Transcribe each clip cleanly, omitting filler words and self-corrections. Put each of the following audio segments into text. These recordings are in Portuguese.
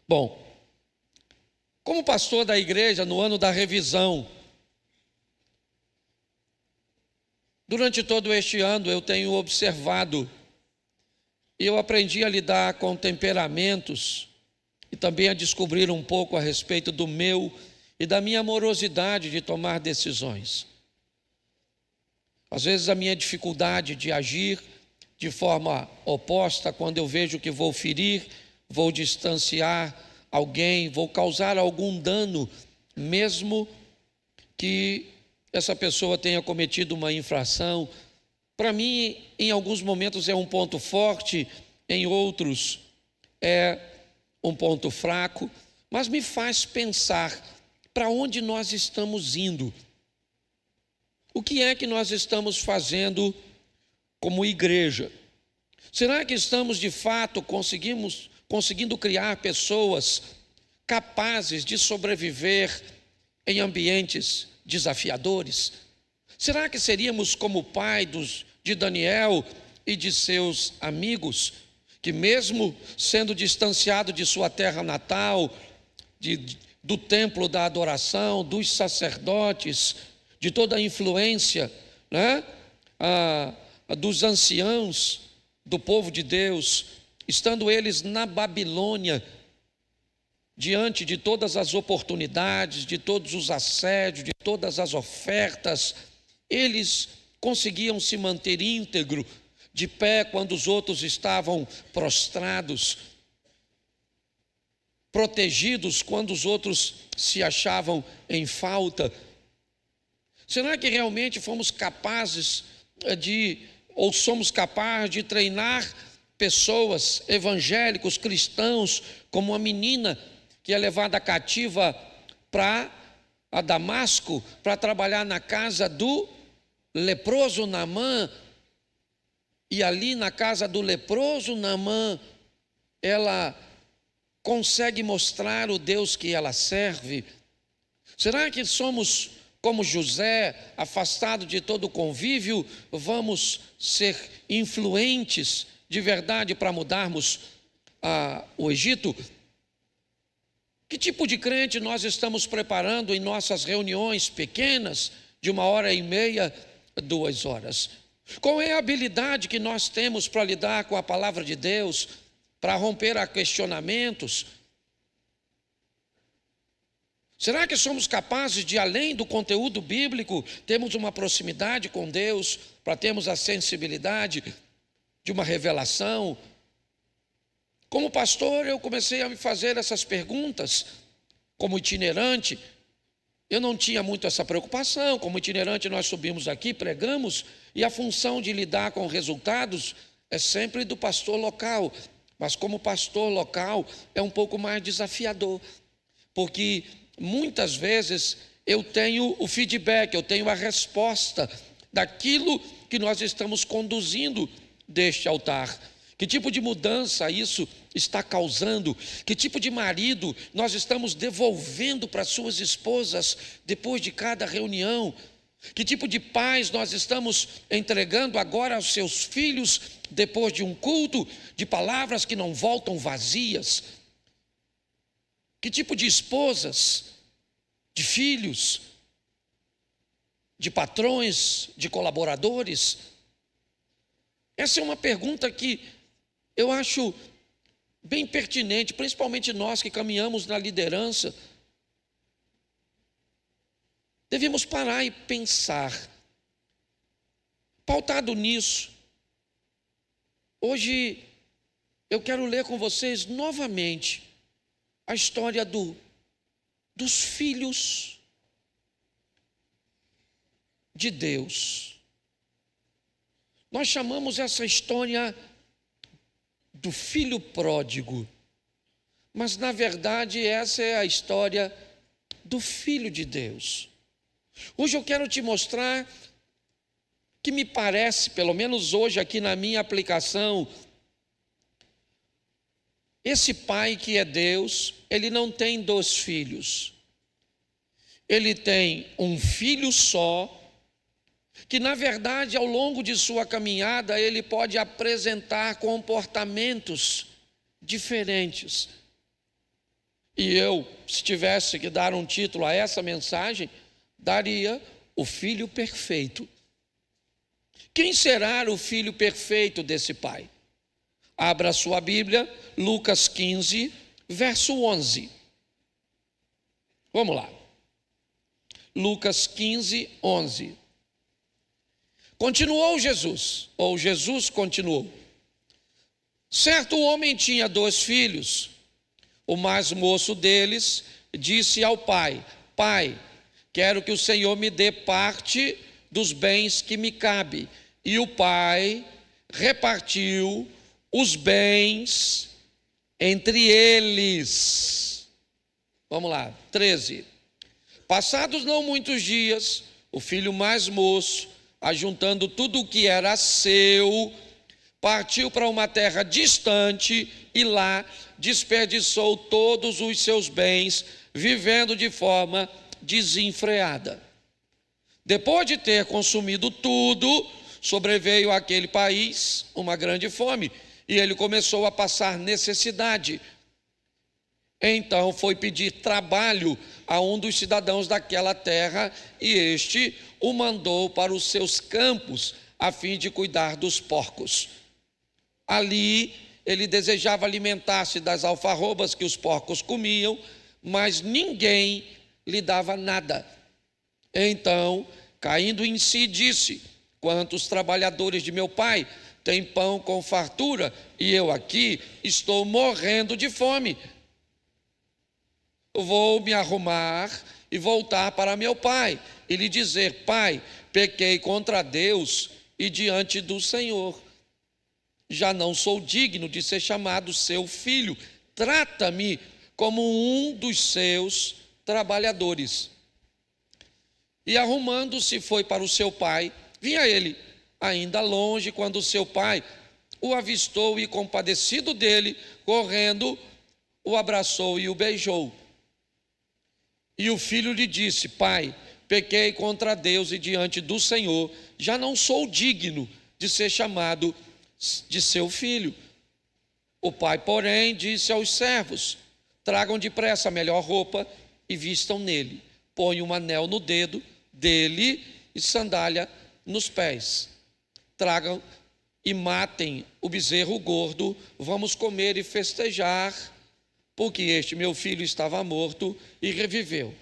Bom, como pastor da igreja no ano da revisão, durante todo este ano eu tenho observado e eu aprendi a lidar com temperamentos e também a descobrir um pouco a respeito do meu e da minha morosidade de tomar decisões. Às vezes a minha dificuldade de agir de forma oposta, quando eu vejo que vou ferir, vou distanciar alguém, vou causar algum dano, mesmo que essa pessoa tenha cometido uma infração. Para mim, em alguns momentos é um ponto forte, em outros é um ponto fraco, mas me faz pensar para onde nós estamos indo. O que é que nós estamos fazendo como igreja? Será que estamos de fato conseguindo criar pessoas capazes de sobreviver em ambientes desafiadores? Será que seríamos como o pai de Daniel e de seus amigos, que mesmo sendo distanciado de sua terra natal, do templo da adoração, dos sacerdotes, de toda a influência, né? Dos anciãos do povo de Deus, estando eles na Babilônia, diante de todas as oportunidades, de todos os assédios, de todas as ofertas, eles conseguiam se manter íntegro, de pé quando os outros estavam prostrados, protegidos quando os outros se achavam em falta. Será que realmente fomos capazes ou somos capazes de treinar pessoas, evangélicos, cristãos, como uma menina que é levada cativa para Damasco, para trabalhar na casa do leproso Naamã, e ali na casa do leproso Naamã, ela consegue mostrar o Deus que ela serve? Será que somos como José, afastado de todo o convívio, vamos ser influentes de verdade para mudarmos o Egito? Que tipo de crente nós estamos preparando em nossas reuniões pequenas, de 1h30, 2 horas? Qual é a habilidade que nós temos para lidar com a palavra de Deus, para romper a questionamentos? Será que somos capazes de, além do conteúdo bíblico, termos uma proximidade com Deus, para termos a sensibilidade de uma revelação? Como pastor, eu comecei a me fazer essas perguntas. Como itinerante, eu não tinha muito essa preocupação. Como itinerante, nós subimos aqui, pregamos, e a função de lidar com resultados é sempre do pastor local. Mas como pastor local, é um pouco mais desafiador, porque muitas vezes eu tenho o feedback, eu tenho a resposta daquilo que nós estamos conduzindo deste altar. Que tipo de mudança isso está causando? Que tipo de marido nós estamos devolvendo para suas esposas depois de cada reunião? Que tipo de pais nós estamos entregando agora aos seus filhos depois de um culto, de palavras que não voltam vazias? Que tipo de esposas, de filhos, de patrões, de colaboradores? Essa é uma pergunta que eu acho bem pertinente, principalmente nós que caminhamos na liderança. Devemos parar e pensar. Pautado nisso, hoje eu quero ler com vocês novamente a história dos filhos de Deus. Nós chamamos essa história do filho pródigo, mas na verdade essa é a história do Filho de Deus. Hoje eu quero te mostrar que me parece, pelo menos hoje aqui na minha aplicação, esse pai que é Deus, ele não tem 2 filhos. Ele tem um filho só, que na verdade ao longo de sua caminhada ele pode apresentar comportamentos diferentes. E eu, se tivesse que dar um título a essa mensagem, daria o filho perfeito. Quem será o filho perfeito desse pai? Abra sua Bíblia, Lucas 15, verso 11. Vamos lá. Lucas 15, 11. Continuou Jesus, ou Jesus continuou. Certo homem tinha 2 filhos. O mais moço deles disse ao pai: Pai, quero que o Senhor me dê parte dos bens que me cabe. E o pai repartiu os bens entre eles. Vamos lá, 13. Passados não muitos dias, o filho mais moço, ajuntando tudo o que era seu, partiu para uma terra distante e lá desperdiçou todos os seus bens, vivendo de forma desenfreada. Depois de ter consumido tudo, sobreveio àquele país uma grande fome e ele começou a passar necessidade. Então foi pedir trabalho a um dos cidadãos daquela terra e este o mandou para os seus campos a fim de cuidar dos porcos. Ali ele desejava alimentar-se das alfarrobas que os porcos comiam, mas ninguém lhe dava nada. Então, caindo em si, disse: Quantos trabalhadores de meu pai têm pão com fartura e eu aqui estou morrendo de fome. Vou me arrumar e voltar para meu pai e lhe dizer: Pai, pequei contra Deus e diante do Senhor. Já não sou digno de ser chamado seu filho. Trata-me como um dos seus trabalhadores. E arrumando-se foi para o seu pai. Vinha ele ainda longe quando o seu pai o avistou e, compadecido dele, correndo, o abraçou e o beijou. E o filho lhe disse: Pai, pequei contra Deus e diante do Senhor, já não sou digno de ser chamado de seu filho. O pai, porém, disse aos servos: Tragam depressa a melhor roupa e vistam nele. Põe um anel no dedo dele e sandália nos pés. Tragam e matem o bezerro gordo. Vamos comer e festejar, porque este meu filho estava morto e reviveu.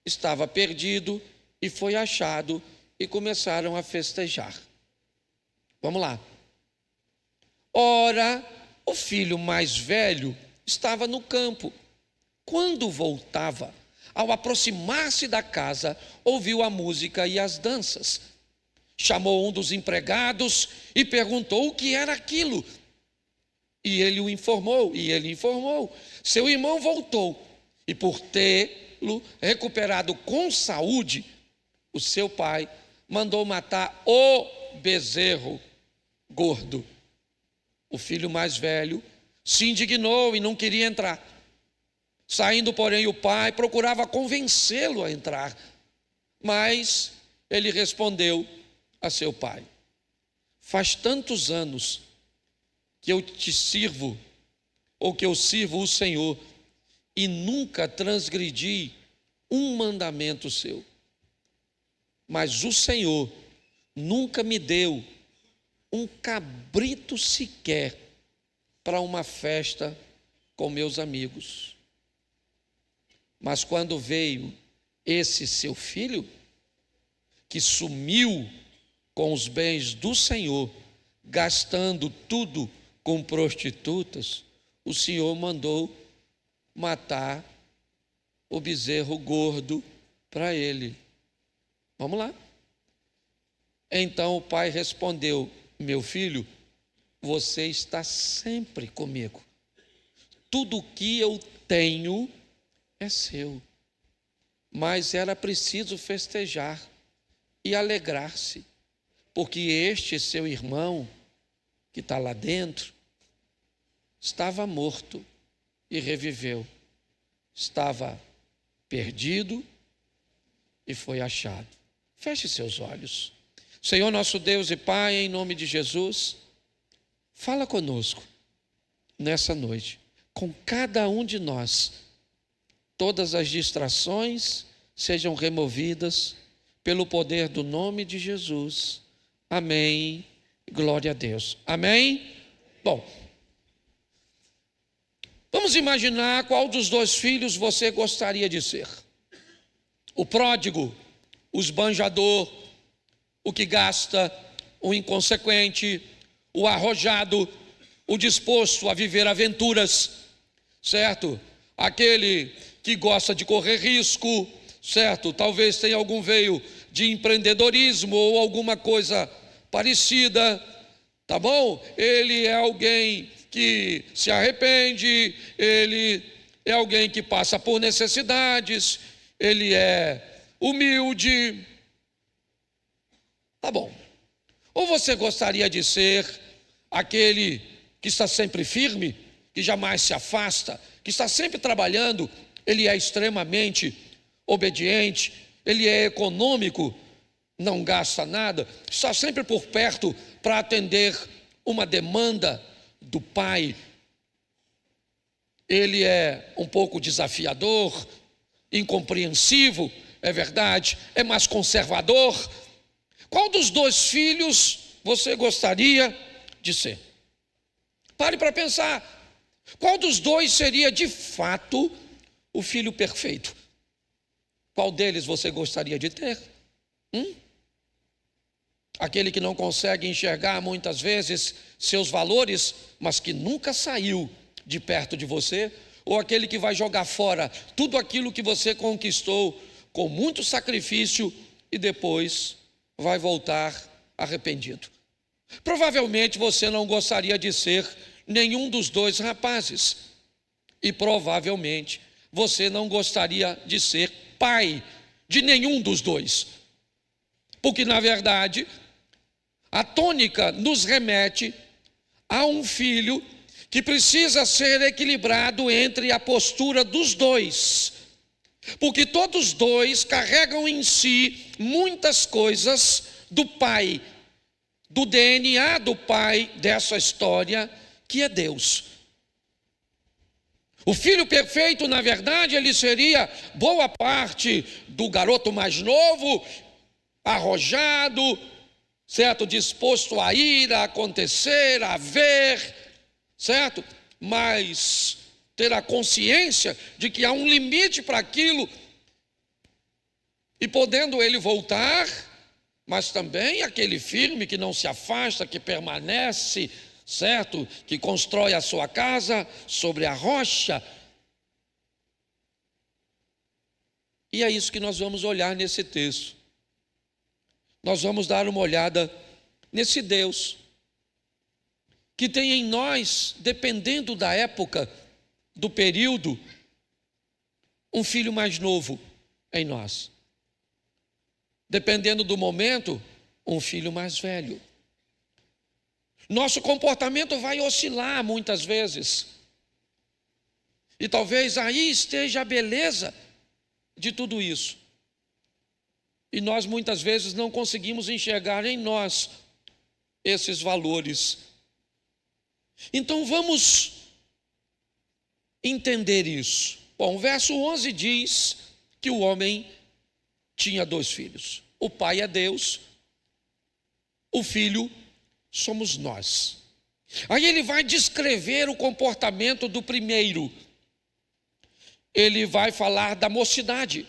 Estava perdido e foi achado, e começaram a festejar. Vamos lá. Ora, o filho mais velho estava no campo. Quando voltava, ao aproximar-se da casa, ouviu a música e as danças. Chamou um dos empregados e perguntou o que era aquilo. E ele informou. Seu irmão voltou, e por tê-lo recuperado com saúde, o seu pai mandou matar o bezerro gordo. O filho mais velho se indignou e não queria entrar. Saindo, porém, o pai procurava convencê-lo a entrar. Mas ele respondeu a seu pai: Faz tantos anos que eu te sirvo, ou que eu sirvo o Senhor, e nunca transgredi um mandamento seu. Mas o Senhor nunca me deu um cabrito sequer para uma festa com meus amigos. Mas quando veio esse seu filho, que sumiu com os bens do Senhor, gastando tudo com prostitutas, o Senhor mandou matar o bezerro gordo para ele. Vamos lá. Então o pai respondeu: Meu filho, você está sempre comigo. Tudo o que eu tenho é seu. Mas era preciso festejar e alegrar-se, porque este seu irmão, que está lá dentro, estava morto e reviveu. Estava perdido e foi achado. Feche seus olhos. Senhor nosso Deus e Pai, em nome de Jesus, fala conosco nessa noite, com cada um de nós, todas as distrações sejam removidas pelo poder do nome de Jesus. Amém. Glória a Deus. Amém? Bom, vamos imaginar qual dos dois filhos você gostaria de ser. O pródigo, o esbanjador, o que gasta, o inconsequente, o arrojado, o disposto a viver aventuras, certo? Aquele que gosta de correr risco, certo? Talvez tenha algum veio de empreendedorismo ou alguma coisa parecida, tá bom? Ele é alguém que se arrepende, ele é alguém que passa por necessidades, ele é humilde. Tá bom. Ou você gostaria de ser aquele que está sempre firme, que jamais se afasta, que está sempre trabalhando, ele é extremamente obediente, ele é econômico, não gasta nada, está sempre por perto para atender uma demanda do pai. Ele é um pouco desafiador, incompreensivo, é verdade, é mais conservador. Qual dos dois filhos você gostaria de ser? Pare para pensar. Qual dos dois seria de fato o filho perfeito? Qual deles você gostaria de ter? Aquele que não consegue enxergar muitas vezes seus valores, mas que nunca saiu de perto de você? Ou aquele que vai jogar fora tudo aquilo que você conquistou com muito sacrifício e depois vai voltar arrependido? Provavelmente você não gostaria de ser nenhum dos dois rapazes. E provavelmente você não gostaria de ser pai de nenhum dos dois. Porque, na verdade, a tônica nos remete a um filho que precisa ser equilibrado entre a postura dos dois. Porque todos dois carregam em si muitas coisas do pai, do DNA do pai dessa história, que é Deus. O filho perfeito, na verdade, ele seria boa parte do garoto mais novo, arrojado, certo? Disposto a ir, a acontecer, a ver, certo? Mas ter a consciência de que há um limite para aquilo, e podendo ele voltar, mas também aquele firme que não se afasta, que permanece, certo? Que constrói a sua casa sobre a rocha. E é isso que nós vamos olhar nesse texto. Nós vamos dar uma olhada nesse Deus que tem em nós, dependendo da época, do período, um filho mais novo em nós. Dependendo do momento, um filho mais velho. Nosso comportamento vai oscilar muitas vezes. E talvez aí esteja a beleza de tudo isso. E nós muitas vezes não conseguimos enxergar em nós esses valores. Então vamos entender isso. Bom, o verso 11 diz que o homem tinha 2 filhos. O pai é Deus, o filho somos nós. Aí ele vai descrever o comportamento do primeiro. Ele vai falar da mocidade.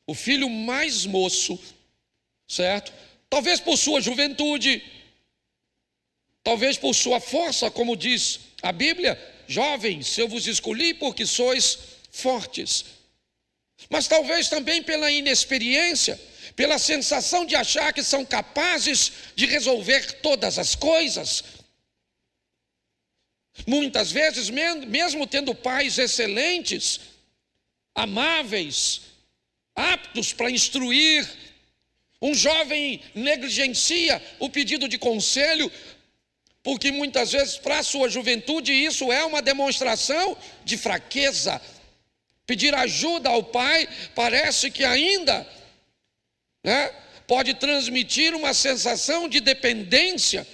O filho mais moço, certo? Talvez por sua juventude, talvez por sua força, como diz a Bíblia, jovens, eu vos escolhi porque sois fortes. Mas talvez também pela inexperiência, pela sensação de achar que são capazes de resolver todas as coisas. Muitas vezes, mesmo tendo pais excelentes, amáveis, aptos para instruir, um jovem negligencia o pedido de conselho, porque muitas vezes para a sua juventude isso é uma demonstração de fraqueza. Pedir ajuda ao pai parece que ainda, pode transmitir uma sensação de dependência.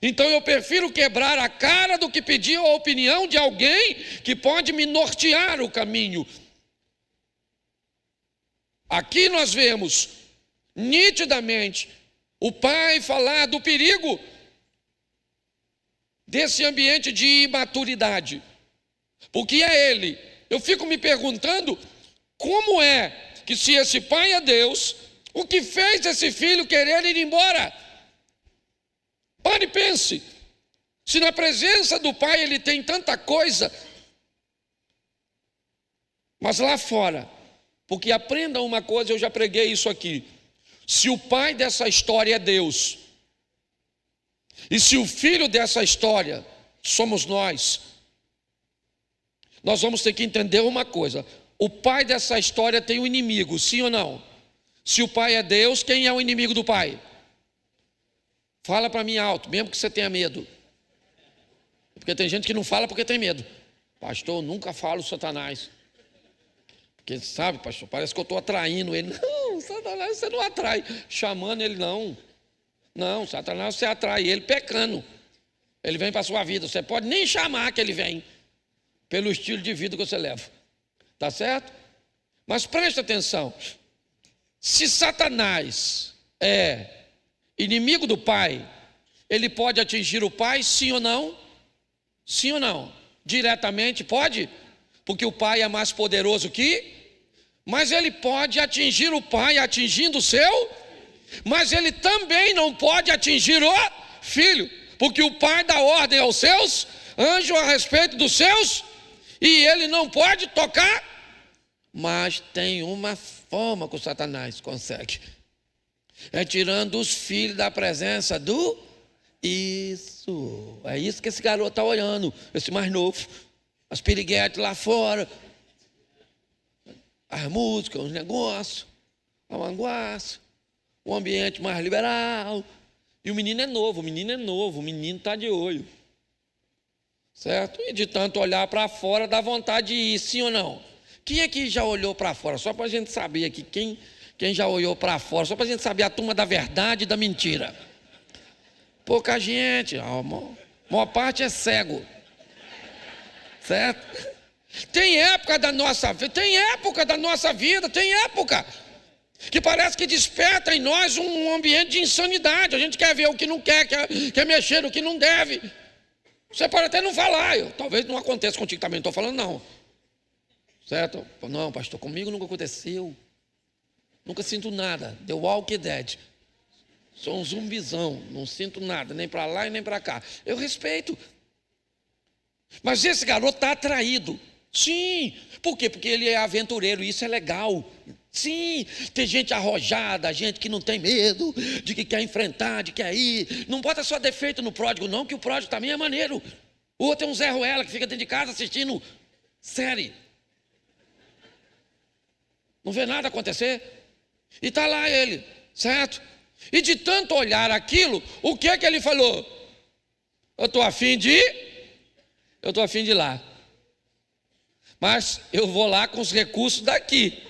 Então eu prefiro quebrar a cara do que pedir a opinião de alguém que pode me nortear o caminho. Aqui nós vemos nitidamente o pai falar do perigo desse ambiente de imaturidade. Porque é ele. Eu fico me perguntando como é que, se esse pai é Deus, o que fez esse filho querer ir embora? Pare e pense. Se na presença do pai ele tem tanta coisa, mas lá fora, porque aprenda uma coisa, eu já preguei isso aqui. Se o pai dessa história é Deus, e se o filho dessa história somos nós vamos ter que entender uma coisa: o pai dessa história tem um inimigo, sim ou não? Se o pai é Deus, quem é o inimigo do pai? Fala para mim alto, mesmo que você tenha medo. Porque tem gente que não fala porque tem medo. Pastor, eu nunca falo Satanás. Porque sabe, pastor, parece que eu estou atraindo ele. Não, Satanás você não atrai. Chamando ele, não. Não, Satanás você atrai ele pecando. Ele vem para a sua vida. Você pode nem chamar que ele vem, pelo estilo de vida que você leva. Tá certo? Mas preste atenção. Se Satanás é inimigo do pai, ele pode atingir o pai, sim ou não? Sim ou não? Diretamente pode? Porque o pai é mais poderoso que... Mas ele pode atingir o pai atingindo o seu... Mas ele também não pode atingir o filho, porque o pai dá ordem aos seus anjos a respeito dos seus, e ele não pode tocar. Mas tem uma forma que o Satanás consegue: é tirando os filhos da presença do... Isso, é isso que esse garoto está olhando, esse mais novo. As piriguetes lá fora, as músicas, os negócios, a manguaça, o ambiente mais liberal. E o menino é novo, o menino está de olho. Certo? E de tanto olhar para fora, dá vontade de ir, sim ou não? Quem aqui já olhou para fora? Só para a gente saber aqui, quem já olhou para fora, só para a gente saber a turma da verdade e da mentira. Pouca gente, a maior parte é cego. Certo? Tem época da nossa vida, tem época que parece que desperta em nós um ambiente de insanidade. A gente quer ver o que não quer mexer no que não deve. Você pode até não falar, talvez não aconteça contigo também, não estou falando não. Certo? Não, pastor, comigo nunca aconteceu. Nunca sinto nada. The Walking Dead. Sou um zumbizão, não sinto nada, nem para lá e nem para cá. Eu respeito. Mas esse garoto está atraído. Sim. Por quê? Porque ele é aventureiro, e isso é legal. Sim, tem gente arrojada, gente que não tem medo, de que quer enfrentar, de que quer ir. Não bota só defeito no pródigo, não, que o pródigo também é maneiro. O outro é um Zé Ruela que fica dentro de casa assistindo série. Não vê nada acontecer. E está lá ele, certo? E de tanto olhar aquilo, o que é que ele falou? Eu estou afim de ir lá. Mas eu vou lá com os recursos daqui.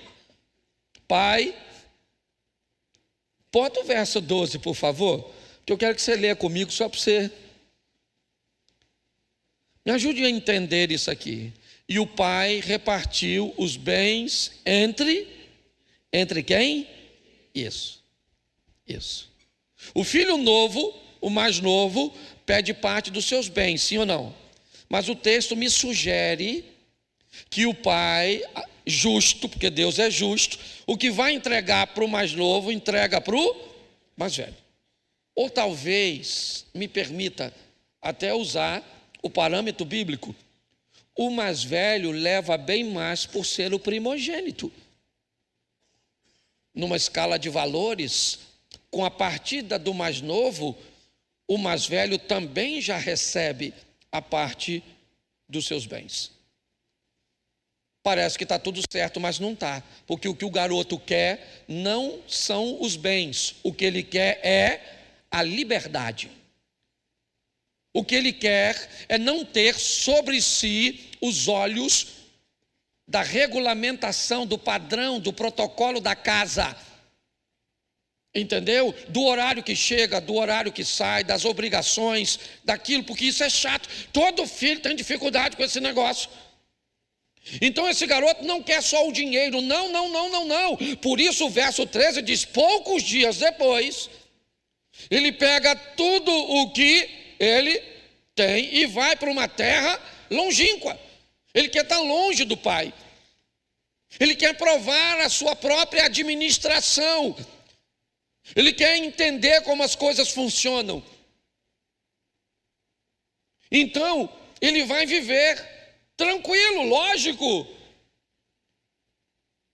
Pai, bota o verso 12, por favor, que eu quero que você leia comigo só para você. Me ajude a entender isso aqui. E o pai repartiu os bens entre quem? Isso. O filho novo, o mais novo, pede parte dos seus bens, sim ou não? Mas o texto me sugere que o pai, justo, porque Deus é justo, o que vai entregar para o mais novo, entrega para o mais velho. Ou talvez, me permita até usar o parâmetro bíblico, o mais velho leva bem mais por ser o primogênito. Numa escala de valores, com a partida do mais novo, o mais velho também já recebe a parte dos seus bens. Parece que está tudo certo, mas não está. Porque o que o garoto quer não são os bens. O que ele quer é a liberdade. O que ele quer é não ter sobre si os olhos da regulamentação, do padrão, do protocolo da casa. Entendeu? Do horário que chega, do horário que sai, das obrigações, daquilo, porque isso é chato. Todo filho tem dificuldade com esse negócio. Então esse garoto não quer só o dinheiro, não. Por isso o verso 13 diz: poucos dias depois, ele pega tudo o que ele tem e vai para uma terra longínqua. Ele quer estar longe do pai. Ele quer provar a sua própria administração. Ele quer entender como as coisas funcionam. Então, ele vai viver tranquilo, lógico.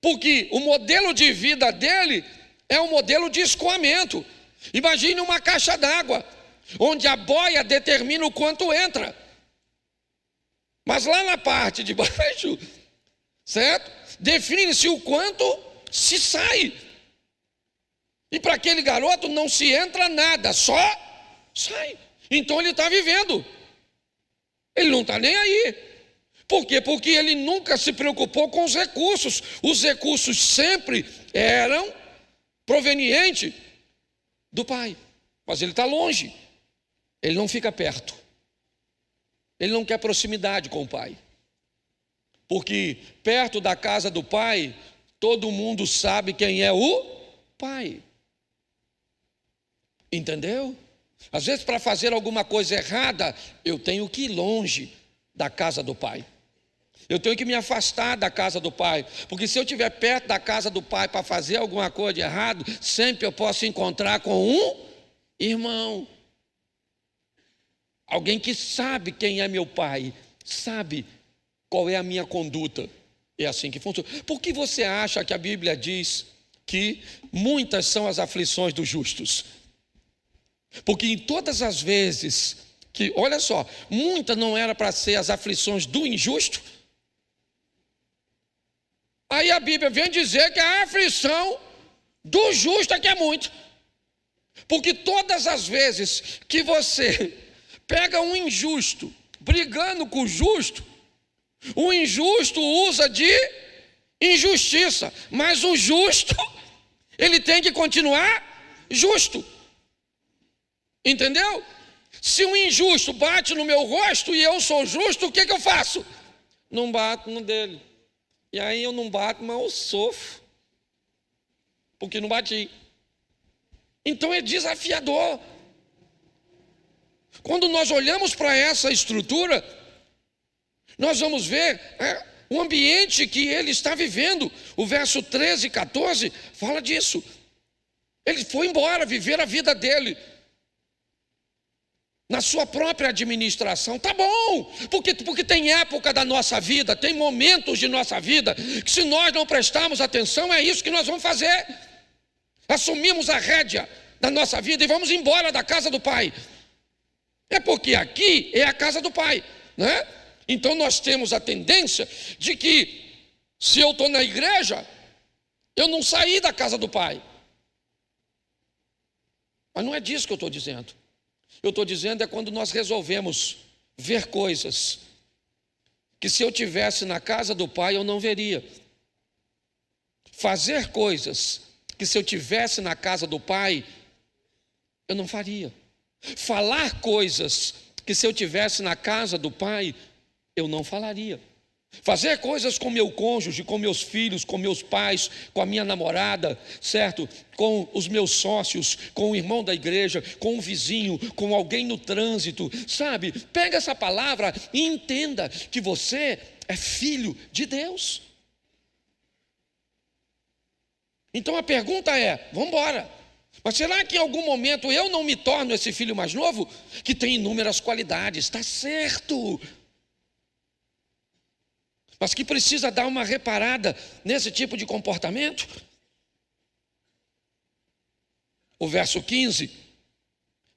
Porque o modelo de vida dele é um modelo de escoamento. Imagine uma caixa d'água, onde a boia determina o quanto entra. Mas lá na parte de baixo, certo? Define-se o quanto se sai. E para aquele garoto não se entra nada, só sai. Então ele está vivendo. Ele não está nem aí. Por quê? Porque ele nunca se preocupou com os recursos. Os recursos sempre eram provenientes do pai. Mas ele está longe. Ele não fica perto. Ele não quer proximidade com o pai. Porque perto da casa do pai, todo mundo sabe quem é o pai. Entendeu? Às vezes, para fazer alguma coisa errada, eu tenho que ir longe da casa do pai. Eu tenho que me afastar da casa do pai. Porque se eu estiver perto da casa do pai para fazer alguma coisa de errado, sempre eu posso encontrar com um irmão. Alguém que sabe quem é meu pai, sabe qual é a minha conduta. É assim que funciona. Por que você acha que a Bíblia diz que muitas são as aflições dos justos? Porque em todas as vezes que, olha só, muitas não era para ser as aflições do injusto. Aí a Bíblia vem dizer que a aflição do justo é que é muito. Porque todas as vezes que você pega um injusto brigando com o justo, o injusto usa de injustiça, mas o justo, ele tem que continuar justo. Entendeu? Se um injusto bate no meu rosto e eu sou justo, o que eu faço? Não bato no dele. E aí eu não bato, mas eu sofro. Porque não bati. Então é desafiador. Quando nós olhamos para essa estrutura, nós vamos ver o ambiente que ele está vivendo. O verso 13 e 14 fala disso. Ele foi embora viver a vida dele na sua própria administração. Tá bom, porque tem época da nossa vida, tem momentos de nossa vida, que se nós não prestarmos atenção, é isso que nós vamos fazer. Assumimos a rédea da nossa vida e vamos embora da casa do pai. É porque aqui é a casa do pai, né? Então nós temos a tendência de que, se eu estou na igreja, eu não saí da casa do pai. Mas não é disso que eu estou dizendo. Eu estou dizendo é quando nós resolvemos ver coisas que, se eu tivesse na casa do pai, eu não veria. Fazer coisas que, se eu tivesse na casa do pai, eu não faria. Falar coisas que, se eu tivesse na casa do pai, eu não falaria. Fazer coisas com meu cônjuge, com meus filhos, com meus pais, com a minha namorada, certo? Com os meus sócios, com o irmão da igreja, com o vizinho, com alguém no trânsito, sabe? Pega essa palavra e entenda que você é filho de Deus. Então a pergunta é, vamos embora. Mas será que em algum momento eu não me torno esse filho mais novo? Que tem inúmeras qualidades, está certo. Mas que precisa dar uma reparada nesse tipo de comportamento. O verso 15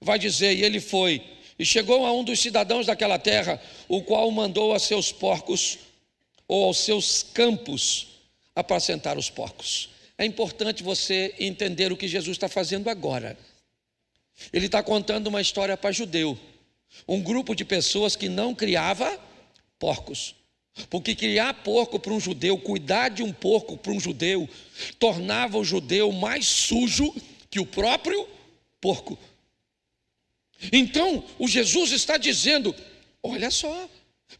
vai dizer: e ele foi, e chegou a um dos cidadãos daquela terra, o qual mandou a seus porcos, ou aos seus campos, apacentar os porcos. É importante você entender o que Jesus está fazendo agora. Ele está contando uma história para judeu. Um grupo de pessoas que não criava porcos. Porque criar porco para um judeu, cuidar de um porco para um judeu, tornava o judeu mais sujo que o próprio porco. Então, o Jesus está dizendo: olha só,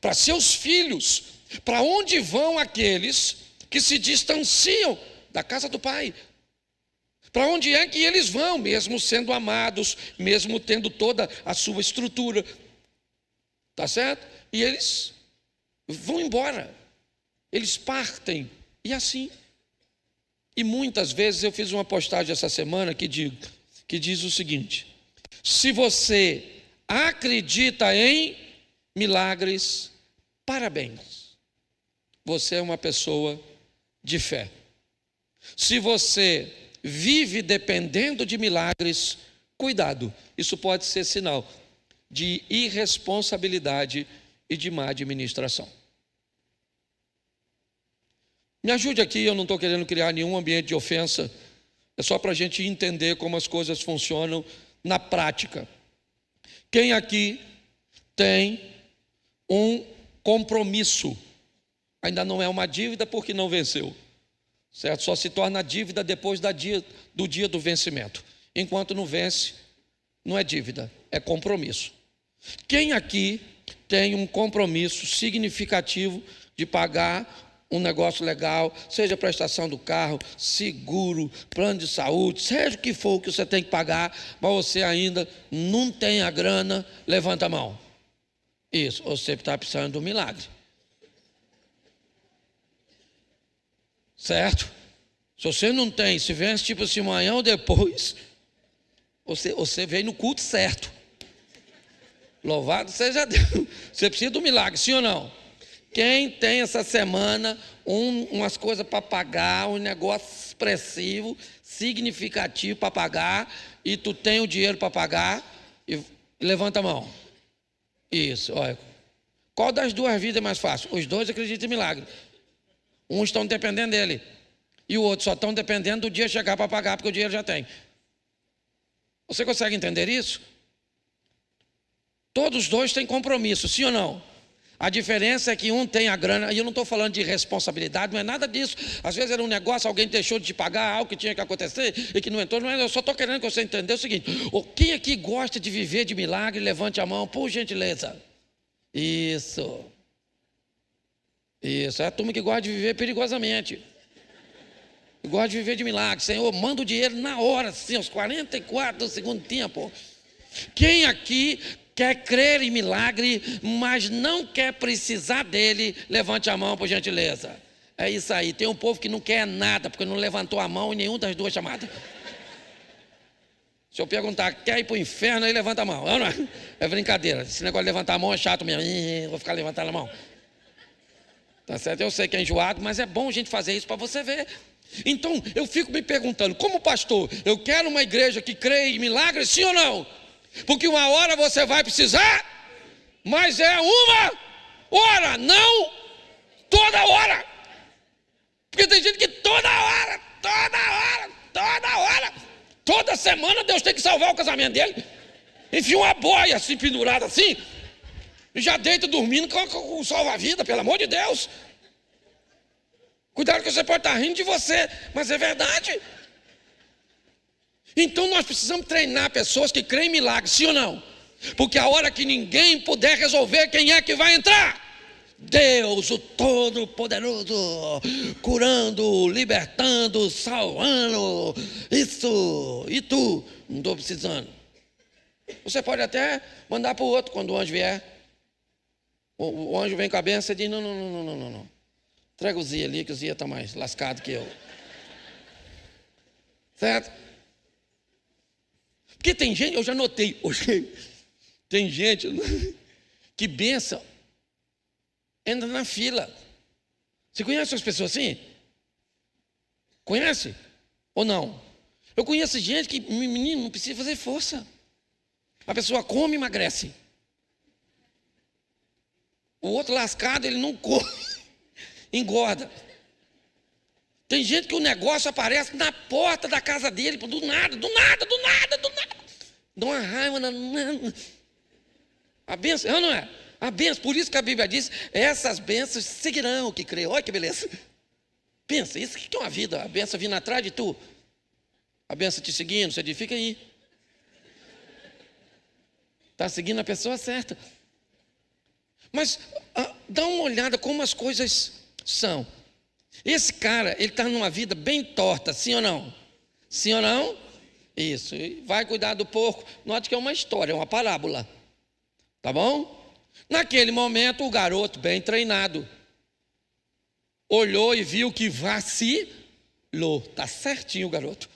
para seus filhos Para onde vão aqueles que se distanciam da casa do Pai? Para onde é que eles vão, mesmo sendo amados, mesmo tendo toda a sua estrutura? Tá certo? E eles vão embora, eles partem, e assim. E muitas vezes eu fiz uma postagem essa semana que diz o seguinte: se você acredita em milagres, parabéns, você é uma pessoa de fé. Se você vive dependendo de milagres, cuidado, isso pode ser sinal de irresponsabilidade e de má administração. Me ajude aqui, eu não estou querendo criar nenhum ambiente de ofensa, é só para a gente entender como as coisas funcionam na prática. Quem aqui tem um compromisso? Ainda não é uma dívida porque não venceu, certo? Só se torna dívida depois do dia do vencimento. Enquanto não vence, não é dívida, é compromisso. Quem aqui tem um compromisso significativo de pagar um negócio legal, seja prestação do carro, seguro, plano de saúde, seja o que for que você tem que pagar, mas você ainda não tem a grana, levanta a mão. Isso, você está precisando de um milagre. Certo? Se você não tem, se vence tipo assim amanhã ou depois, você veio no culto certo. Louvado seja Deus. Você precisa de um milagre, sim ou não? Quem tem essa semana umas coisas para pagar, um negócio expressivo, significativo para pagar, e tu tem o dinheiro para pagar, e levanta a mão. Isso, olha. Qual das duas vidas é mais fácil? Os dois acreditam em milagre. Uns estão dependendo dele, e o outro só estão dependendo do dia chegar para pagar, porque o dinheiro já tem. Você consegue entender isso? Todos os dois têm compromisso, sim ou não? A diferença é que um tem a grana, e eu não estou falando de responsabilidade, não é nada disso. Às vezes era um negócio, alguém deixou de te pagar algo que tinha que acontecer e que não entrou. Não é, eu só estou querendo que você entenda o seguinte: quem aqui gosta de viver de milagre, levante a mão, por gentileza. Isso. Isso, é a turma que gosta de viver perigosamente. Gosta de viver de milagre. Senhor, manda o dinheiro na hora, assim, aos 44 do segundo tempo. Quem aqui quer crer em milagre, mas não quer precisar dele, levante a mão, por gentileza. É isso aí. Tem um povo que não quer nada, porque não levantou a mão em nenhuma das duas chamadas. Se eu perguntar, quer ir para o inferno, aí levanta a mão. Não, não. É brincadeira. Esse negócio de levantar a mão é chato mesmo. Vou ficar levantando a mão. Tá certo? Eu sei que é enjoado, mas é bom a gente fazer isso para você ver. Então, eu fico me perguntando, como pastor, eu quero uma igreja que crê em milagres, sim ou não? Porque uma hora você vai precisar, mas é uma hora, não toda hora. Porque tem gente que toda hora, toda semana Deus tem que salvar o casamento dele. Enfia uma boia assim pendurada assim, e já deita dormindo com o salva-vida, pelo amor de Deus. Cuidado que você pode estar rindo de você, mas é verdade. Então nós precisamos treinar pessoas que creem em milagres, sim ou não? Porque a hora que ninguém puder resolver, quem é que vai entrar? Deus, o Todo-Poderoso, curando, libertando, salvando, isso, e tu? Não estou precisando. Você pode até mandar para o outro quando o anjo vier. O anjo vem com a benção e diz, não. Traga o Zia ali, que o Zia está mais lascado que eu. Certo? Porque tem gente, eu já notei, tem gente que benção, entra na fila. Você conhece as pessoas assim? Conhece? Ou não? Eu conheço gente que, menino, não precisa fazer força. A pessoa come e emagrece. O outro lascado, ele não come, engorda. Tem gente que o negócio aparece na porta da casa dele, do nada. Dá uma raiva. A bênção, não é? A bênção, por isso que a Bíblia diz, essas bênçãos seguirão o que crê. Olha que beleza. Pensa, isso que é uma vida, a bênção vindo atrás de tu. A bênção te seguindo, você diz, fica aí. Está seguindo a pessoa certa. Mas dá uma olhada como as coisas são. Esse cara, ele está numa vida bem torta, sim ou não? Sim ou não? Isso, e vai cuidar do porco. Note que é uma história, é uma parábola. Tá bom? Naquele momento, o garoto, bem treinado, olhou e viu que vacilou. Está certinho o garoto.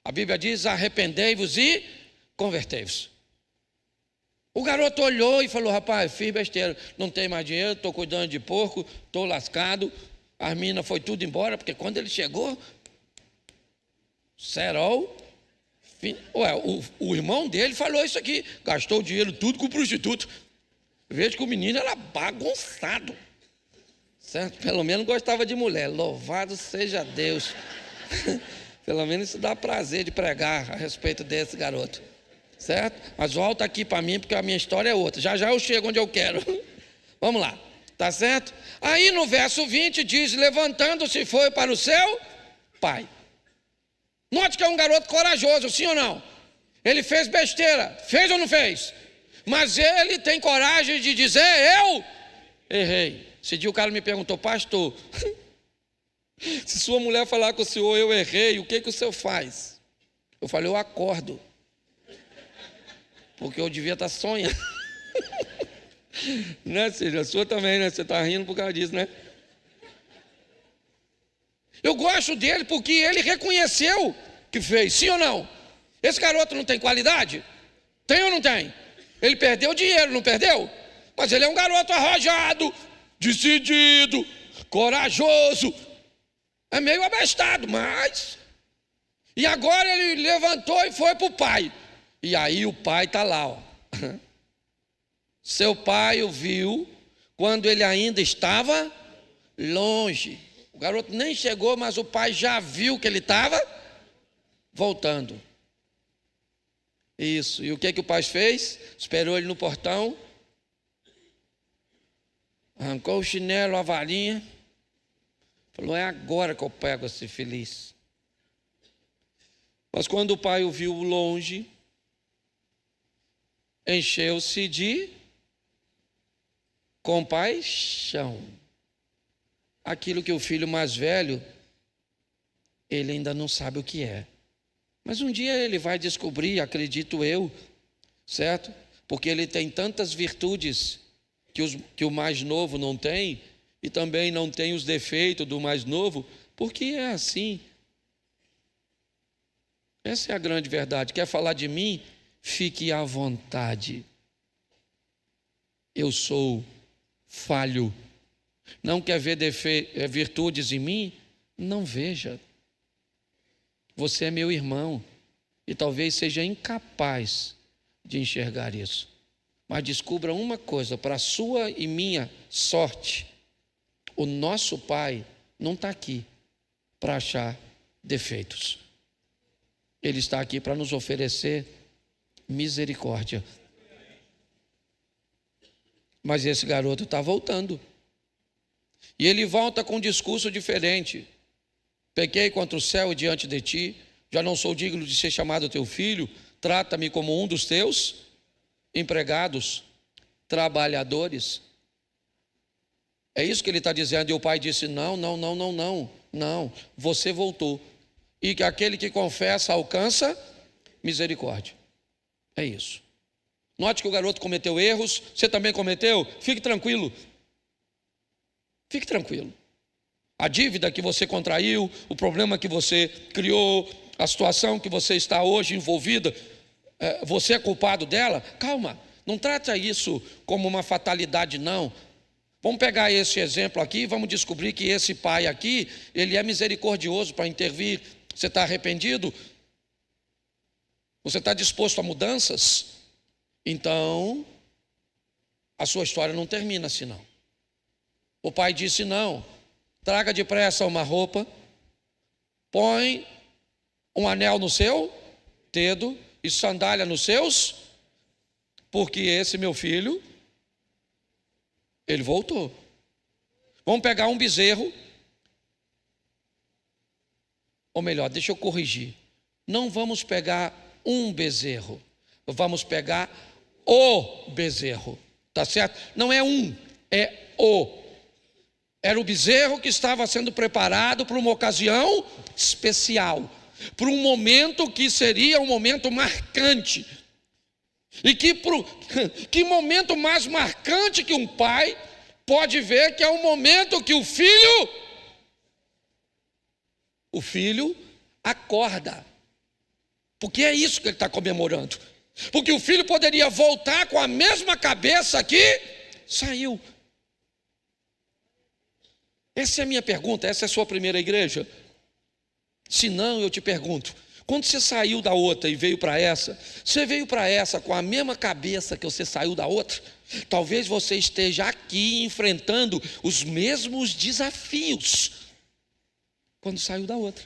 A Bíblia diz: arrependei-vos e convertei-vos. O garoto olhou e falou: rapaz, fiz besteira, não tenho mais dinheiro, estou cuidando de porco, estou lascado. As minas foi tudo embora, porque quando ele chegou, cerol. O irmão dele falou isso aqui, gastou o dinheiro tudo com prostituto. Vejo que o menino era bagunçado, certo? Pelo menos gostava de mulher. Louvado seja Deus. Pelo menos isso dá prazer de pregar a respeito desse garoto, certo? Mas volta aqui para mim, porque a minha história é outra. Já já eu chego onde eu quero. Vamos lá, tá certo? Aí no verso 20 diz: levantando-se foi para o seu pai. Note que é um garoto corajoso, sim ou não? Ele fez besteira, fez ou não fez? Mas ele tem coragem de dizer: eu errei. Esse dia o cara me perguntou: pastor, se sua mulher falar com o senhor, eu errei, o que o senhor faz? Eu falei: eu acordo, porque eu devia estar sonhando. Né, Cília? A sua também, né? Você está rindo por causa disso, né? Eu gosto dele porque ele reconheceu que fez, sim ou não? Esse garoto não tem qualidade? Tem ou não tem? Ele perdeu dinheiro, não perdeu? Mas ele é um garoto arrojado, decidido, corajoso. É meio abestado, mas... E agora ele levantou e foi para o pai. E aí o pai está lá, ó. Seu pai o viu quando ele ainda estava longe. O garoto nem chegou, mas o pai já viu que ele estava voltando. Isso. E o que o pai fez? Esperou ele no portão, arrancou o chinelo, a varinha, falou: é agora que eu pego esse feliz. Mas quando o pai o viu longe, encheu-se de compaixão. Aquilo que o filho mais velho, ele ainda não sabe o que é. Mas um dia ele vai descobrir, acredito eu, certo? Porque ele tem tantas virtudes que o mais novo não tem, e também não tem os defeitos do mais novo, porque é assim. Essa é a grande verdade. Quer falar de mim? Fique à vontade. Eu sou falho. Não quer ver virtudes em mim? Não veja. Você é meu irmão e talvez seja incapaz de enxergar isso. Mas descubra uma coisa, para a sua e minha sorte: o nosso Pai não está aqui para achar defeitos. Ele está aqui para nos oferecer misericórdia. Mas esse garoto está voltando. E ele volta com um discurso diferente. Pequei contra o céu e diante de ti, já não sou digno de ser chamado teu filho, trata-me como um dos teus empregados, trabalhadores. É isso que ele está dizendo. E o pai disse: não, você voltou. E que aquele que confessa alcança misericórdia. É isso. Note que o garoto cometeu erros, você também cometeu? Fique tranquilo. Fique tranquilo. A dívida que você contraiu, o problema que você criou, a situação que você está hoje envolvida, você é culpado dela? Calma, não trata isso como uma fatalidade, não. Vamos pegar esse exemplo aqui e vamos descobrir que esse pai aqui, ele é misericordioso para intervir. Você está arrependido? Você está disposto a mudanças? Então, a sua história não termina assim, não. O pai disse: não, traga depressa uma roupa, põe um anel no seu dedo e sandália nos seus, porque esse meu filho, ele voltou. Vamos pegar um bezerro, ou melhor, deixa eu corrigir, não vamos pegar um bezerro, vamos pegar o bezerro, tá certo? Não é um, é o. Era o bezerro que estava sendo preparado para uma ocasião especial, para um momento que seria um momento marcante. E que momento mais marcante que um pai pode ver, que é o momento que o filho acorda. Porque é isso que ele está comemorando. Porque o filho poderia voltar com a mesma cabeça que saiu. Essa é a minha pergunta. Essa é a sua primeira igreja? Se não, eu te pergunto, quando você saiu da outra e veio para essa, você veio para essa com a mesma cabeça que você saiu da outra? Talvez você esteja aqui enfrentando os mesmos desafios quando saiu da outra.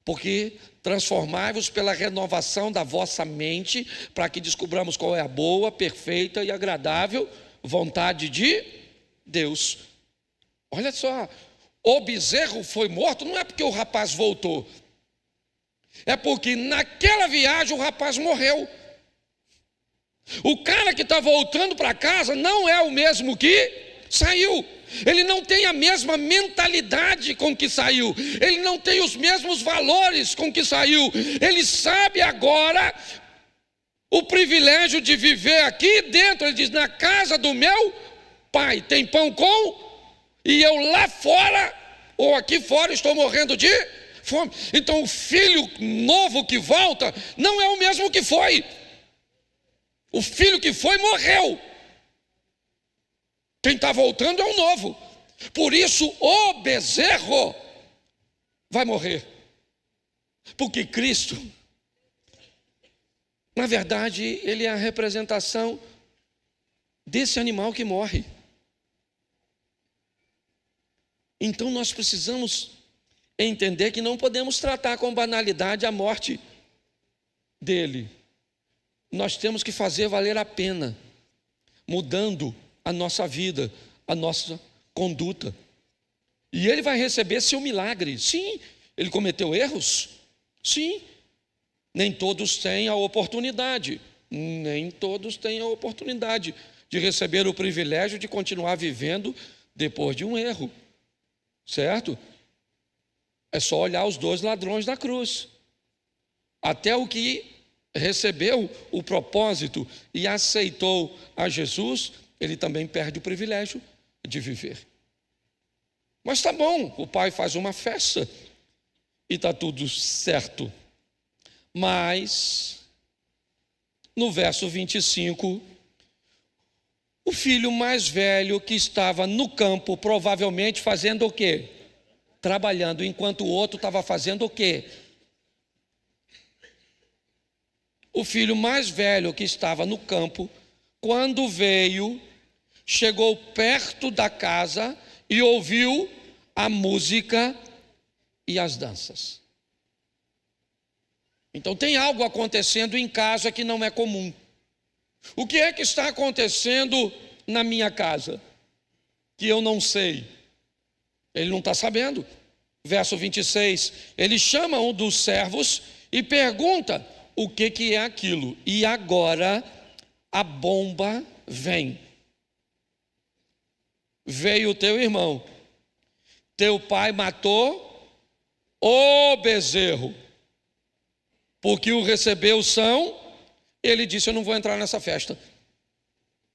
Porque transformai-vos pela renovação da vossa mente, para que descubramos qual é a boa, perfeita e agradável vontade de Deus. Olha só, o bezerro foi morto, não é porque o rapaz voltou, é porque naquela viagem o rapaz morreu. O cara que está voltando para casa não é o mesmo que saiu. Ele não tem a mesma mentalidade com que saiu. Ele não tem os mesmos valores com que saiu. Ele sabe agora o privilégio de viver aqui dentro. Ele diz: na casa do meu pai tem pão com, e eu lá fora, ou aqui fora, estou morrendo de fome. Então o filho novo que volta não é o mesmo que foi. O filho que foi morreu. Quem está voltando é o novo. Por isso o bezerro vai morrer. Porque Cristo, na verdade, ele é a representação desse animal que morre. Então nós precisamos entender que não podemos tratar com banalidade a morte dele. Nós temos que fazer valer a pena, mudando a nossa vida, a nossa conduta. E ele vai receber seu milagre. Sim, ele cometeu erros. Sim, nem todos têm a oportunidade. Nem todos têm a oportunidade de receber o privilégio de continuar vivendo depois de um erro. Certo? É só olhar os 2 ladrões da cruz. Até o que recebeu o propósito e aceitou a Jesus, ele também perde o privilégio de viver. Mas está bom, o pai faz uma festa e está tudo certo. Mas, no verso 25, o filho mais velho que estava no campo, provavelmente fazendo o quê? Trabalhando, enquanto o outro estava fazendo o quê? O filho mais velho que estava no campo, quando veio, chegou perto da casa e ouviu a música e as danças. Então tem algo acontecendo em casa que não é comum. O que é que está acontecendo na minha casa que eu não sei? Ele não está sabendo. Verso 26, ele chama um dos servos e pergunta o que é aquilo. E agora a bomba vem. Veio o teu irmão, teu pai matou o bezerro, porque o recebeu são. Ele disse: eu não vou entrar nessa festa.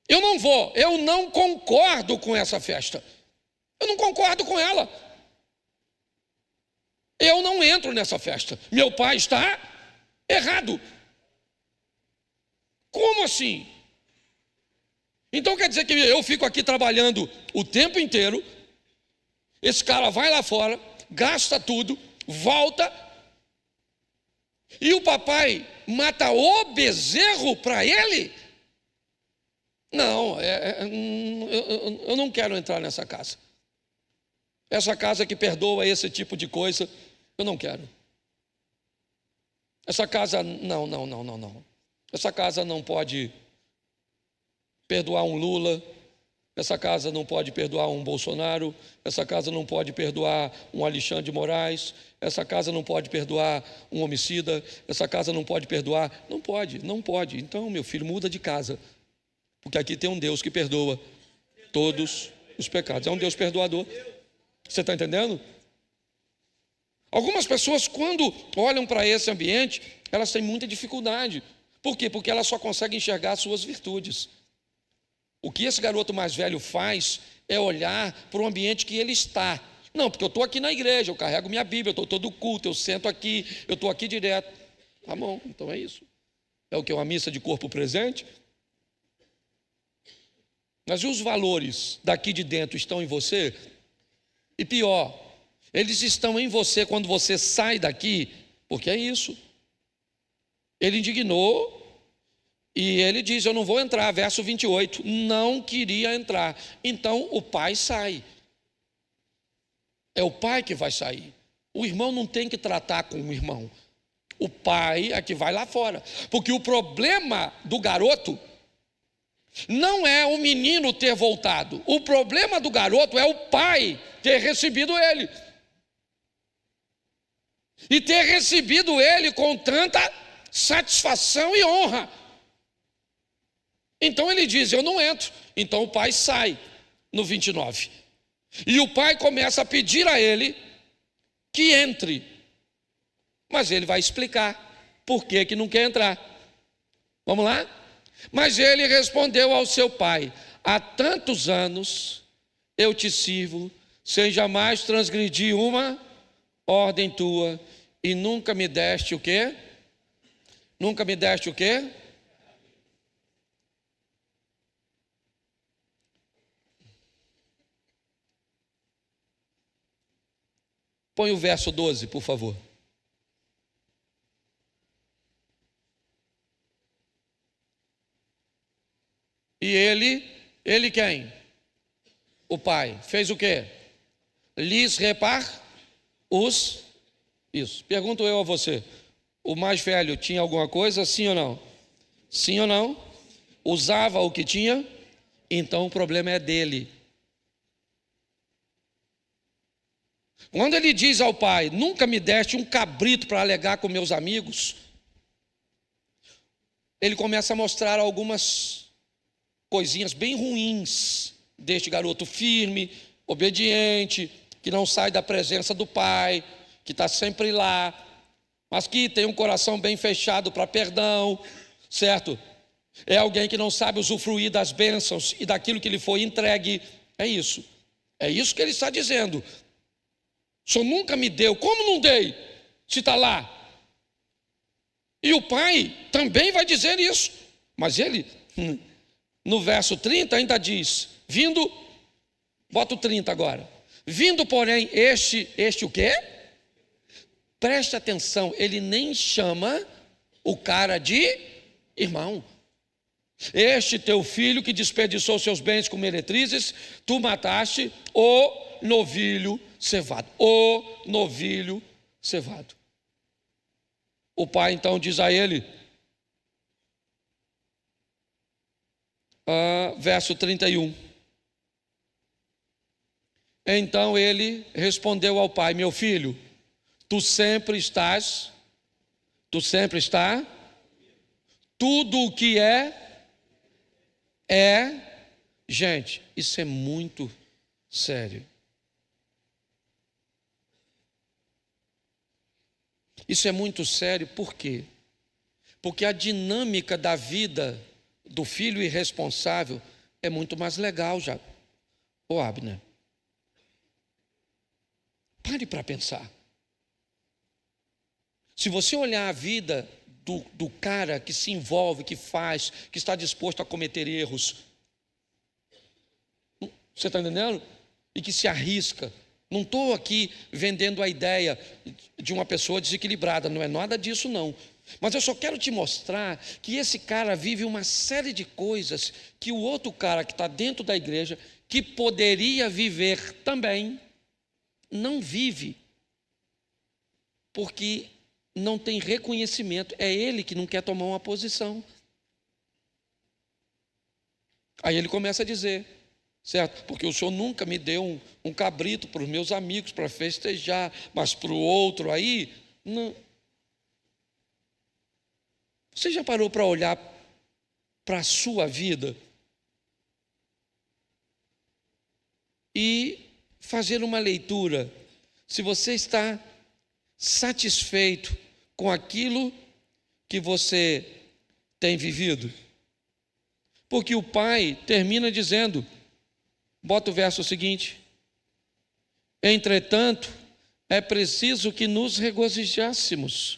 Eu não vou, eu não concordo com essa festa. Eu não concordo com ela. Eu não entro nessa festa. Meu pai está errado. Como assim? Então quer dizer que eu fico aqui trabalhando o tempo inteiro, esse cara vai lá fora, gasta tudo, volta, e o papai mata o bezerro para ele? Não, eu não quero entrar nessa casa. Essa casa que perdoa esse tipo de coisa, eu não quero. Essa casa, não. Essa casa não pode perdoar um Lula, essa casa não pode perdoar um Bolsonaro, essa casa não pode perdoar um Alexandre de Moraes, essa casa não pode perdoar um homicida, essa casa não pode perdoar. Não pode. Então, meu filho, muda de casa, porque aqui tem um Deus que perdoa todos os pecados. É um Deus perdoador. Você está entendendo? Algumas pessoas, quando olham para esse ambiente, elas têm muita dificuldade. Por quê? Porque elas só conseguem enxergar as suas virtudes. O que esse garoto mais velho faz é olhar para o ambiente que ele está. Não, porque eu estou aqui na igreja, eu carrego minha Bíblia, eu estou todo culto, eu sento aqui, eu estou aqui direto. Tá bom, então é isso. É o que? Uma missa de corpo presente? Mas e os valores daqui de dentro estão em você? E pior, eles estão em você quando você sai daqui, porque é isso. Ele indignou e ele diz: eu não vou entrar, verso 28, não queria entrar. Então o pai sai. É o pai que vai sair. O irmão não tem que tratar com o irmão. O pai é que vai lá fora. Porque o problema do garoto não é o menino ter voltado. O problema do garoto é o pai ter recebido ele. E ter recebido ele com tanta satisfação e honra. Então ele diz: eu não entro. Então o pai sai, no 29. E o pai começa a pedir a ele que entre. Mas ele vai explicar por que não quer entrar. Vamos lá? Mas ele respondeu ao seu pai: há tantos anos eu te sirvo, sem jamais transgredir uma ordem tua, e nunca me deste o quê? Nunca me deste o quê? Põe o verso 12, por favor. E ele quem? O pai. Fez o quê? Lhes isso. Pergunto eu a você. O mais velho tinha alguma coisa, sim ou não? Sim ou não? Usava o que tinha? Então o problema é dele. Quando ele diz ao pai: nunca me deste um cabrito para alegar com meus amigos, ele começa a mostrar algumas coisinhas bem ruins deste garoto firme, obediente, que não sai da presença do pai, que está sempre lá, mas que tem um coração bem fechado para perdão, certo? É alguém que não sabe usufruir das bênçãos e daquilo que lhe foi entregue. É isso que ele está dizendo. O senhor nunca me deu, como não dei, se está lá? E o pai também vai dizer isso, mas ele, no verso 30 ainda diz, vindo, bota o 30 agora, vindo porém este o quê? Preste atenção, ele nem chama o cara de irmão. Este teu filho que desperdiçou seus bens com meretrizes, tu mataste o novilho cevado. O novilho cevado. O pai então diz a ele, verso 31. Então ele respondeu ao pai: meu filho, tu sempre está, tudo o que é, gente, isso é muito sério. Isso é muito sério, por quê? Porque a dinâmica da vida do filho irresponsável é muito mais legal já. Ô Abner, pare para pensar. Se você olhar a vida do cara que se envolve, que faz, que está disposto a cometer erros, você está entendendo? E que se arrisca. Não estou aqui vendendo a ideia de uma pessoa desequilibrada, não é nada disso não. Mas eu só quero te mostrar que esse cara vive uma série de coisas que o outro cara que está dentro da igreja, que poderia viver também, não vive, porque não tem reconhecimento. É ele que não quer tomar uma posição. Aí ele começa a dizer, certo? Porque o senhor nunca me deu um cabrito para os meus amigos para festejar, mas para o outro aí, não. Você já parou para olhar para a sua vida? e fazer uma leitura. Se você está satisfeito com aquilo que você tem vivido. Porque o pai termina dizendo, bota o verso seguinte: entretanto, é preciso que nos regozijássemos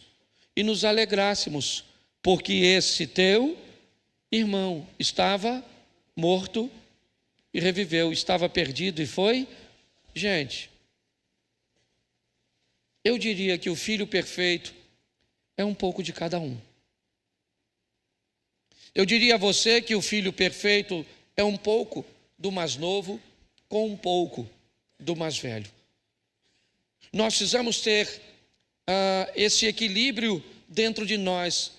e nos alegrássemos, porque esse teu irmão estava morto e reviveu, estava perdido e foi. Gente, eu diria que o filho perfeito é um pouco de cada um. Eu diria a você que o filho perfeito é um pouco do mais novo com um pouco do mais velho. Nós precisamos ter esse equilíbrio dentro de nós,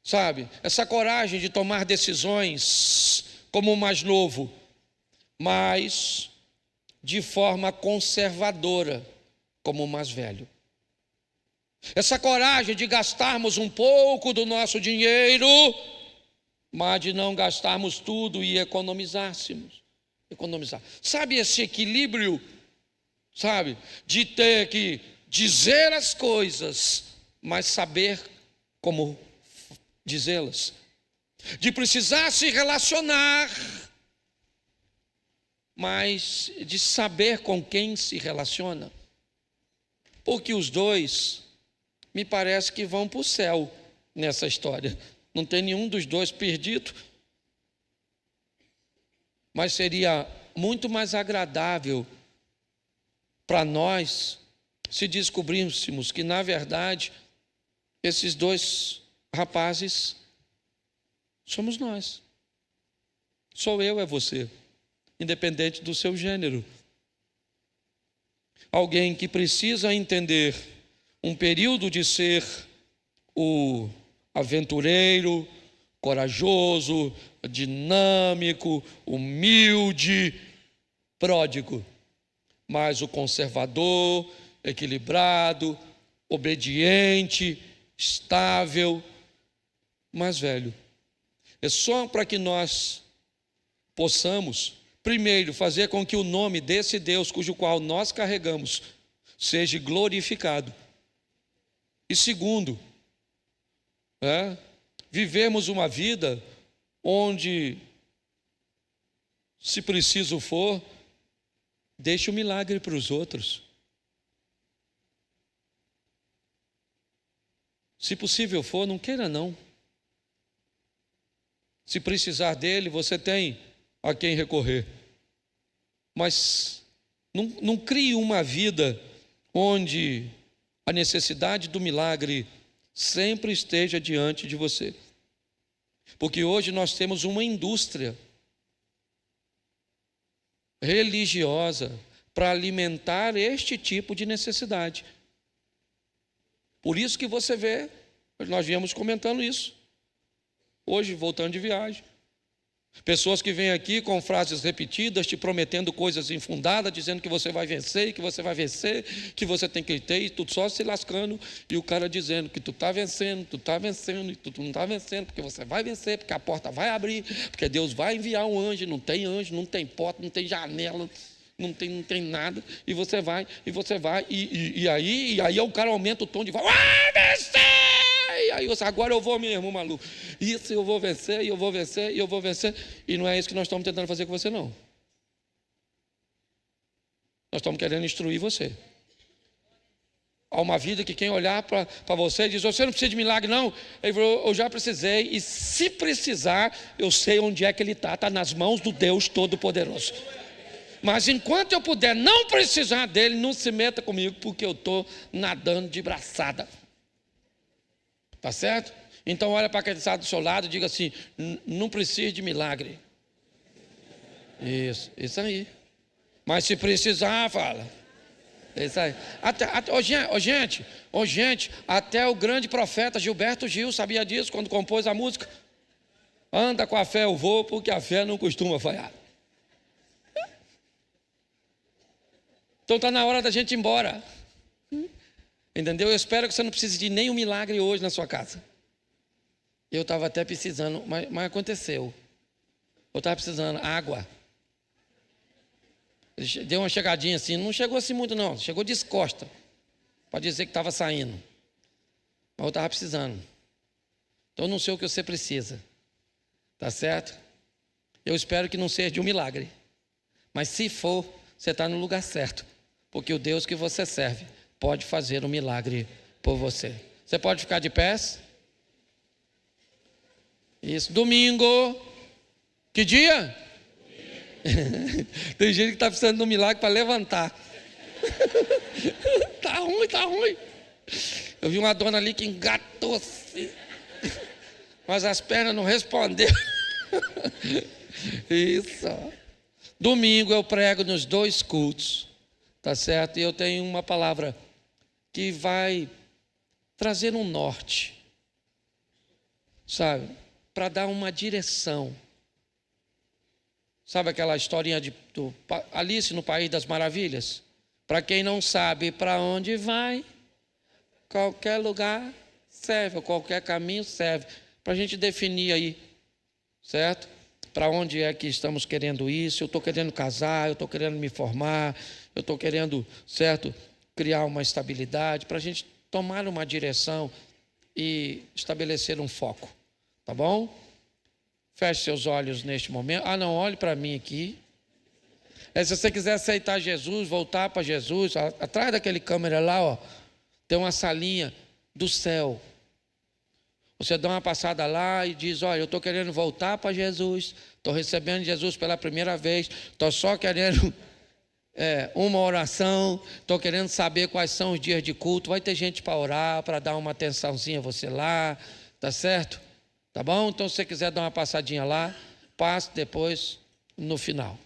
sabe? Essa coragem de tomar decisões como o mais novo, mas de forma conservadora como o mais velho. Essa coragem de gastarmos um pouco do nosso dinheiro, mas de não gastarmos tudo e economizar. Sabe esse equilíbrio, sabe? De ter que dizer as coisas, mas saber como dizê-las. De precisar se relacionar, mas de saber com quem se relaciona. Porque os dois, me parece que vão para o céu nessa história. Não tem nenhum dos dois perdido. Mas seria muito mais agradável para nós se descobríssemos que, na verdade, esses dois rapazes somos nós. Sou eu, é você, independente do seu gênero. Alguém que precisa entender um período de ser o aventureiro, corajoso, dinâmico, humilde, pródigo, mas o conservador, equilibrado, obediente, estável, mais velho. É só para que nós possamos, primeiro, fazer com que o nome desse Deus, cujo qual nós carregamos, seja glorificado. E segundo, vivermos uma vida onde, se preciso for, deixe o milagre para os outros. Se possível for, não queira não. Se precisar dele, você tem a quem recorrer. Mas não crie uma vida onde a necessidade do milagre sempre esteja diante de você. Porque hoje nós temos uma indústria religiosa para alimentar este tipo de necessidade. Por isso que você vê, nós viemos comentando isso, hoje voltando de viagem, pessoas que vêm aqui com frases repetidas, te prometendo coisas infundadas, dizendo que você vai vencer, que você vai vencer, que você tem que ter, e tu só se lascando, e o cara dizendo que tu está vencendo, e tu não está vencendo, porque você vai vencer, porque a porta vai abrir, porque Deus vai enviar um anjo, não tem porta, não tem janela, não tem nada, e você vai, e aí o cara aumenta o tom de voz, vai vencer! E aí você, agora eu vou mesmo, maluco. Isso eu vou vencer, e não é isso que nós estamos tentando fazer com você, não. Nós estamos querendo instruir você. Há uma vida que quem olhar para você diz, você não precisa de milagre, não. Ele falou, eu já precisei, e se precisar, eu sei onde é que ele está nas mãos do Deus Todo-Poderoso. Mas enquanto eu puder não precisar dele, não se meta comigo, porque eu estou nadando de braçada. Tá certo? Então olha para aquele que está do seu lado e diga assim, não precisa de milagre. Isso aí. Mas se precisar, fala. Isso aí. Gente, até o grande profeta Gilberto Gil sabia disso quando compôs a música. Anda com a fé eu vou, porque a fé não costuma falhar. Então está na hora da gente ir embora. Entendeu? Eu espero que você não precise de nenhum milagre hoje na sua casa. Eu estava até precisando, mas aconteceu. Eu estava precisando água. Ele deu uma chegadinha assim, não chegou assim muito não, chegou descosta, para dizer que estava saindo. Mas eu estava precisando. Então eu não sei o que você precisa. Tá certo? Eu espero que não seja de um milagre. Mas se for, você está no lugar certo. Porque o Deus que você serve pode fazer um milagre por você. Você pode ficar de pés? Isso. Domingo. Que dia? Tem gente que está precisando de um milagre para levantar. Tá ruim, tá ruim. Eu vi uma dona ali que engatou assim, mas as pernas não responderam. Isso. Domingo eu prego nos 2 cultos, tá certo? E eu tenho uma palavra que vai trazer um norte, sabe? Para dar uma direção. Sabe aquela historinha do Alice no País das Maravilhas? Para quem não sabe para onde vai, qualquer lugar serve, ou qualquer caminho serve. Para a gente definir aí, certo? Para onde é que estamos querendo ir? Se eu estou querendo casar, eu estou querendo me formar, eu estou querendo, certo, criar uma estabilidade, para a gente tomar uma direção e estabelecer um foco, tá bom? Feche seus olhos neste momento. Ah, não, olhe para mim aqui. Se você quiser aceitar Jesus, voltar para Jesus, atrás daquele câmera lá, ó, tem uma salinha do céu. Você dá uma passada lá e diz, olha, eu estou querendo voltar para Jesus, estou recebendo Jesus pela primeira vez, estou só querendo uma oração, estou querendo saber quais são os dias de culto. Vai ter gente para orar, para dar uma atençãozinha a você lá, tá certo? Tá bom? Então, se você quiser dar uma passadinha lá, passe depois no final.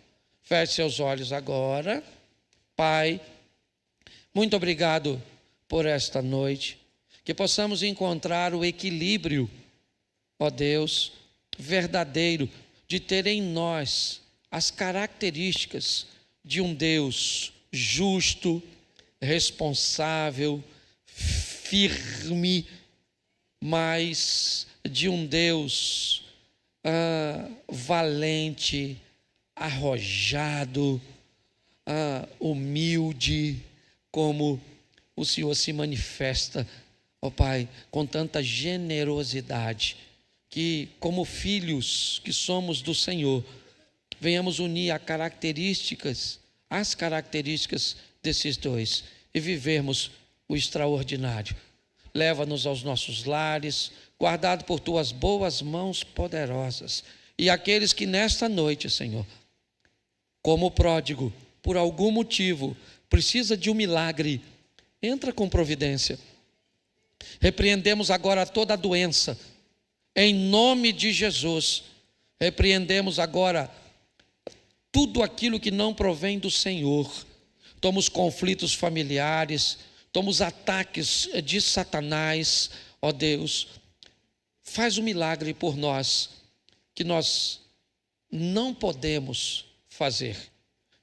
Feche seus olhos agora. Pai, muito obrigado por esta noite. Que possamos encontrar o equilíbrio, ó Deus, verdadeiro, de ter em nós as características de um Deus justo, responsável, firme, mas de um Deus valente, arrojado, humilde, como o Senhor se manifesta, ó Pai, com tanta generosidade, que como filhos que somos do Senhor, venhamos unir as características desses dois e vivermos o extraordinário. Leva-nos aos nossos lares, guardado por tuas boas mãos poderosas. E aqueles que nesta noite, Senhor, como pródigo, por algum motivo, precisa de um milagre, entra com providência. Repreendemos agora toda a doença, em nome de Jesus. Repreendemos agora tudo aquilo que não provém do Senhor. Toma os conflitos familiares, toma os ataques de Satanás, ó Deus. Faz um milagre por nós, que nós não podemos fazer.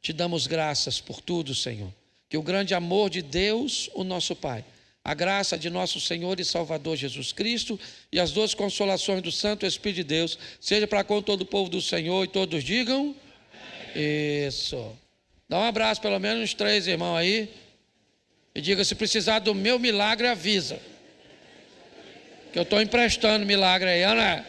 Te damos graças por tudo, Senhor. Que o grande amor de Deus, o nosso Pai, a graça de nosso Senhor e Salvador Jesus Cristo e as duas consolações do Santo Espírito de Deus, seja para com todo o povo do Senhor e todos digam, amém. Isso. Dá um abraço, pelo menos uns 3 irmãos aí, e diga, se precisar do meu milagre, avisa. Que eu estou emprestando milagre aí, Ana.